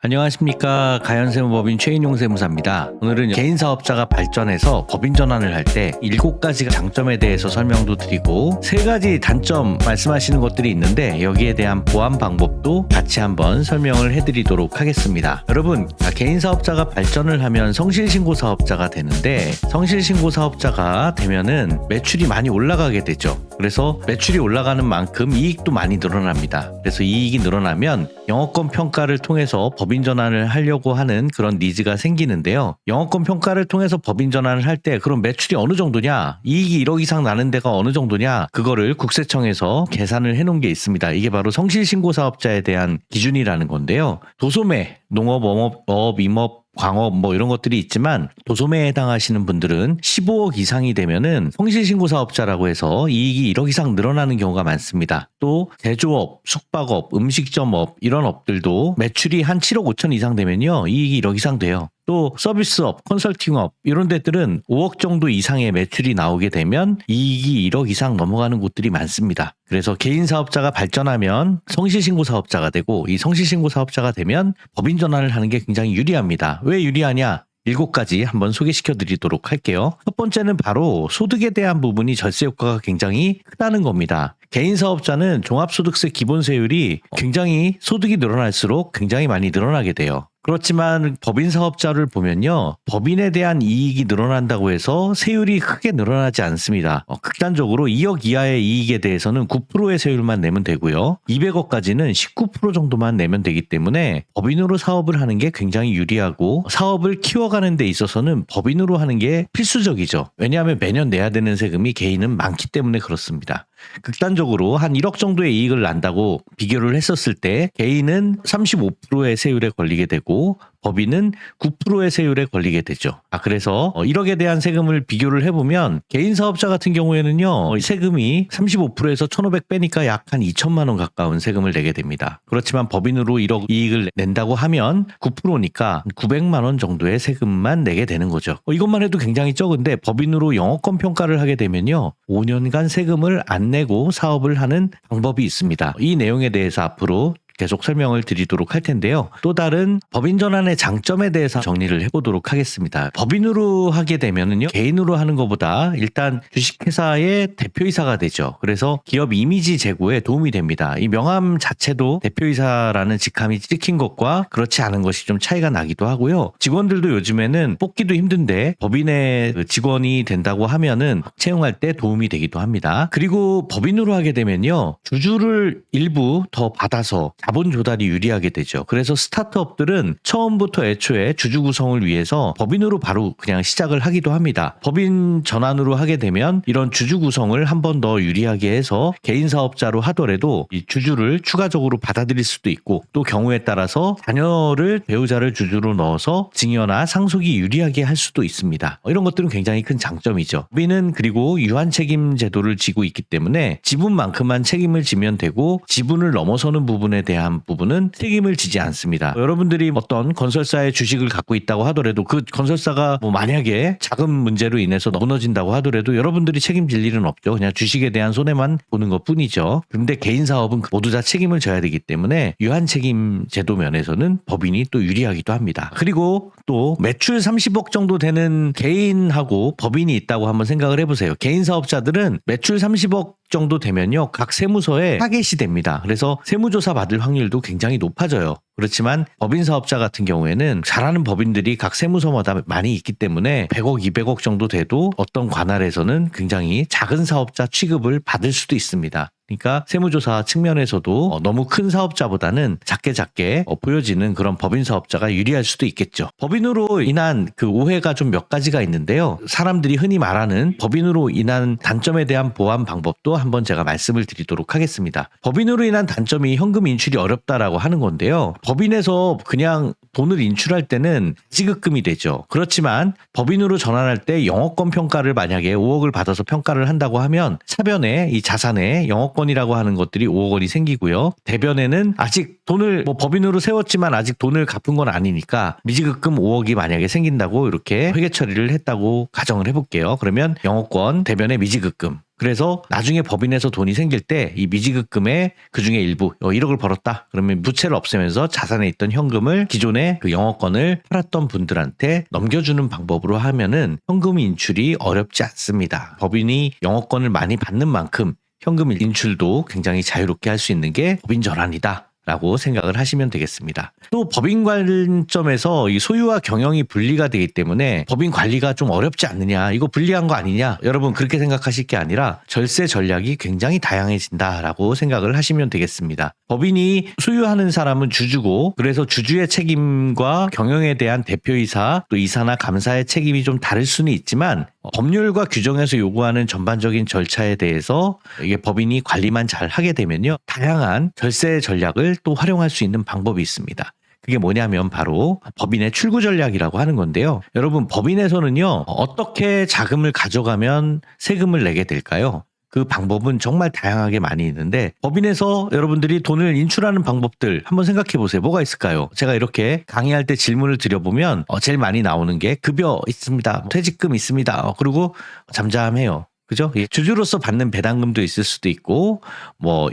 안녕하십니까. 가연세무법인 최인용 세무사입니다. 오늘은 개인 사업자가 발전해서 법인 전환을 할 때 7가지 장점에 대해서 설명도 드리고 3가지 단점 말씀하시는 것들이 있는데 여기에 대한 보완 방법도 같이 한번 설명을 해드리도록 하겠습니다. 여러분, 개인 사업자가 발전을 하면 성실신고 사업자가 되는데 성실신고 사업자가 되면은 매출이 많이 올라가게 되죠. 그래서 매출이 올라가는 만큼 이익도 많이 늘어납니다. 그래서 이익이 늘어나면 영업권 평가를 통해서 법인 전환을 하려고 하는 그런 니즈가 생기는데요. 영업권 평가를 통해서 법인 전환을 할 때 그럼 매출이 어느 정도냐, 이익이 1억 이상 나는 데가 어느 정도냐, 그거를 국세청에서 계산을 해놓은 게 있습니다. 이게 바로 성실신고 사업자에 대한 기준이라는 건데요. 도소매, 농업, 어업, 임업, 광업 이런 것들이 있지만 도소매에 해당하시는 분들은 15억 이상이 되면은 성실신고 사업자라고 해서 이익이 1억 이상 늘어나는 경우가 많습니다. 또 제조업, 숙박업, 음식점업 이런 업들도 매출이 한 7억 5천 이상 되면요 이익이 1억 이상 돼요. 또 서비스업, 컨설팅업 이런 데들은 5억 정도 이상의 매출이 나오게 되면 이익이 1억 이상 넘어가는 곳들이 많습니다. 그래서 개인 사업자가 발전하면 성실신고 사업자가 되고 이 성실신고 사업자가 되면 법인 전환을 하는 게 굉장히 유리합니다. 왜 유리하냐? 7가지 한번 소개시켜 드리도록 할게요. 첫 번째는 바로 소득에 대한 부분이 절세 효과가 굉장히 크다는 겁니다. 개인 사업자는 종합소득세 기본세율이 굉장히 소득이 늘어날수록 굉장히 많이 늘어나게 돼요. 그렇지만 법인 사업자를 보면요. 법인에 대한 이익이 늘어난다고 해서 세율이 크게 늘어나지 않습니다. 극단적으로 2억 이하의 이익에 대해서는 9%의 세율만 내면 되고요. 200억까지는 19% 정도만 내면 되기 때문에 법인으로 사업을 하는 게 굉장히 유리하고 사업을 키워가는 데 있어서는 법인으로 하는 게 필수적이죠. 왜냐하면 매년 내야 되는 세금이 개인은 많기 때문에 그렇습니다. 극단적으로 한 1억 정도의 이익을 난다고 비교를 했었을 때 개인은 35%의 세율에 걸리게 되고 법인은 9%의 세율에 걸리게 되죠. 그래서 1억에 대한 세금을 비교를 해보면 개인 사업자 같은 경우에는요. 세금이 35%에서 1,500 빼니까 약 한 2천만 원 가까운 세금을 내게 됩니다. 그렇지만 법인으로 1억 이익을 낸다고 하면 9%니까 900만 원 정도의 세금만 내게 되는 거죠. 이것만 해도 굉장히 적은데 법인으로 영업권 평가를 하게 되면요. 5년간 세금을 안 내고 사업을 하는 방법이 있습니다. 이 내용에 대해서 앞으로 계속 설명을 드리도록 할 텐데요. 또 다른 법인 전환의 장점에 대해서 정리를 해보도록 하겠습니다. 법인으로 하게 되면은요, 개인으로 하는 것보다 일단 주식회사의 대표이사가 되죠. 그래서 기업 이미지 제고에 도움이 됩니다. 이 명함 자체도 대표이사라는 직함이 찍힌 것과 그렇지 않은 것이 좀 차이가 나기도 하고요. 직원들도 요즘에는 뽑기도 힘든데 법인의 직원이 된다고 하면은 채용할 때 도움이 되기도 합니다. 그리고 법인으로 하게 되면요, 주주를 일부 더 받아서 자본 조달이 유리하게 되죠. 그래서 스타트업들은 처음부터 애초에 주주 구성을 위해서 법인으로 바로 그냥 시작을 하기도 합니다. 법인 전환으로 하게 되면 이런 주주 구성을 한 번 더 유리하게 해서 개인 사업자로 하더라도 이 주주를 추가적으로 받아들일 수도 있고 또 경우에 따라서 자녀를 배우자를 주주로 넣어서 증여나 상속이 유리하게 할 수도 있습니다. 이런 것들은 굉장히 큰 장점이죠. 법인은 그리고 유한 책임 제도를 지고 있기 때문에 지분만큼만 책임을 지면 되고 지분을 넘어서는 부분에 대한 부분은 책임을 지지 않습니다. 여러분들이 어떤 건설사의 주식을 갖고 있다고 하더라도 그 건설사가 만약에 자금 문제로 인해서 무너진다고 하더라도 여러분들이 책임질 일은 없죠. 그냥 주식에 대한 손해만 보는 것 뿐이죠. 그런데 개인 사업은 모두 다 책임을 져야 되기 때문에 유한 책임 제도 면에서는 법인이 또 유리하기도 합니다. 그리고 또 매출 30억 정도 되는 개인하고 법인이 있다고 한번 생각을 해보세요. 개인 사업자들은 매출 30억 정도 되면요, 각 세무서에 타겟이 됩니다. 그래서 세무조사 받을 확률도 굉장히 높아져요. 그렇지만 법인 사업자 같은 경우에는 잘하는 법인들이 각 세무서마다 많이 있기 때문에 100억, 200억 정도 돼도 어떤 관할에서는 굉장히 작은 사업자 취급을 받을 수도 있습니다. 그러니까 세무조사 측면에서도 너무 큰 사업자보다는 작게 보여지는 그런 법인 사업자가 유리할 수도 있겠죠. 법인으로 인한 그 오해가 좀 몇 가지가 있는데요. 사람들이 흔히 말하는 법인으로 인한 단점에 대한 보완 방법도 한번 제가 말씀을 드리도록 하겠습니다. 법인으로 인한 단점이 현금 인출이 어렵다라고 하는 건데요. 법인에서 그냥 돈을 인출할 때는 지급금이 되죠. 그렇지만 법인으로 전환할 때 영업권 평가를 만약에 5억을 받아서 평가를 한다고 하면 차변에 이 자산에 영업권이라고 하는 것들이 5억 원이 생기고요. 대변에는 아직 돈을 법인으로 세웠지만 아직 돈을 갚은 건 아니니까 미지급금 5억이 만약에 생긴다고 이렇게 회계 처리를 했다고 가정을 해볼게요. 그러면 영업권, 대변에 미지급금 그래서 나중에 법인에서 돈이 생길 때 이 미지급금의 그중에 일부 1억을 벌었다. 그러면 부채를 없애면서 자산에 있던 현금을 기존에 그 영업권을 팔았던 분들한테 넘겨주는 방법으로 하면은 현금 인출이 어렵지 않습니다. 법인이 영업권을 많이 받는 만큼 현금 인출도 굉장히 자유롭게 할 수 있는 게 법인 전환이다 라고 생각을 하시면 되겠습니다. 또 법인 관점에서 이 소유와 경영이 분리가 되기 때문에 법인 관리가 좀 어렵지 않느냐, 이거 불리한 거 아니냐, 여러분 그렇게 생각하실 게 아니라 절세 전략이 굉장히 다양해진다라고 생각을 하시면 되겠습니다. 법인이 소유하는 사람은 주주고, 그래서 주주의 책임과 경영에 대한 대표이사 또 이사나 감사의 책임이 좀 다를 수는 있지만 법률과 규정에서 요구하는 전반적인 절차에 대해서 이게 법인이 관리만 잘 하게 되면요, 다양한 절세 전략을 또 활용할 수 있는 방법이 있습니다. 그게 뭐냐면 바로 법인의 출구 전략이라고 하는 건데요. 여러분, 법인에서는요, 어떻게 자금을 가져가면 세금을 내게 될까요? 그 방법은 정말 다양하게 많이 있는데, 법인에서 여러분들이 돈을 인출하는 방법들 한번 생각해 보세요. 뭐가 있을까요? 제가 이렇게 강의할 때 질문을 드려보면 제일 많이 나오는 게 급여 있습니다, 퇴직금 있습니다, 그리고 잠잠해요. 그죠? 주주로서 받는 배당금도 있을 수도 있고,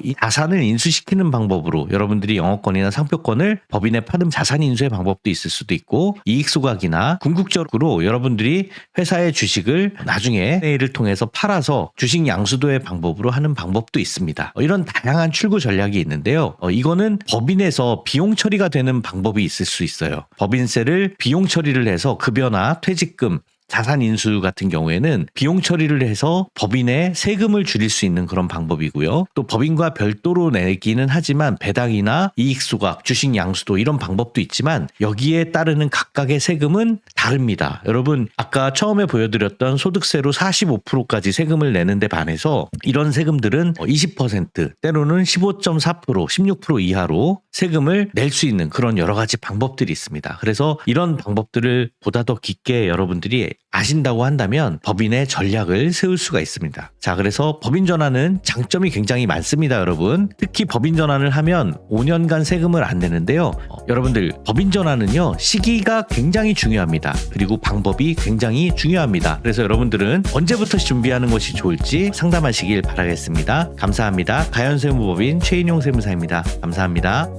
이 자산을 인수시키는 방법으로 여러분들이 영업권이나 상표권을 법인에 파는 자산 인수의 방법도 있을 수도 있고, 이익 소각이나 궁극적으로 여러분들이 회사의 주식을 나중에 회의를 통해서 팔아서 주식 양수도의 방법으로 하는 방법도 있습니다. 이런 다양한 출구 전략이 있는데요. 이거는 법인에서 비용 처리가 되는 방법이 있을 수 있어요. 법인세를 비용 처리를 해서 급여나 퇴직금, 자산 인수 같은 경우에는 비용 처리를 해서 법인의 세금을 줄일 수 있는 그런 방법이고요. 또 법인과 별도로 내기는 하지만 배당이나 이익 소각, 주식 양수도 이런 방법도 있지만 여기에 따르는 각각의 세금은 다릅니다. 여러분, 아까 처음에 보여드렸던 소득세로 45%까지 세금을 내는데 반해서 이런 세금들은 20%, 때로는 15.4%, 16% 이하로 세금을 낼 수 있는 그런 여러 가지 방법들이 있습니다. 그래서 이런 방법들을 보다 더 깊게 여러분들이 아신다고 한다면 법인의 전략을 세울 수가 있습니다. 자, 그래서 법인 전환은 장점이 굉장히 많습니다, 여러분. 특히 법인 전환을 하면 5년간 세금을 안 내는데요. 여러분들, 법인 전환은요, 시기가 굉장히 중요합니다. 그리고 방법이 굉장히 중요합니다. 그래서 여러분들은 언제부터 준비하는 것이 좋을지 상담하시길 바라겠습니다. 감사합니다. 가연세무법인 최인용 세무사입니다. 감사합니다.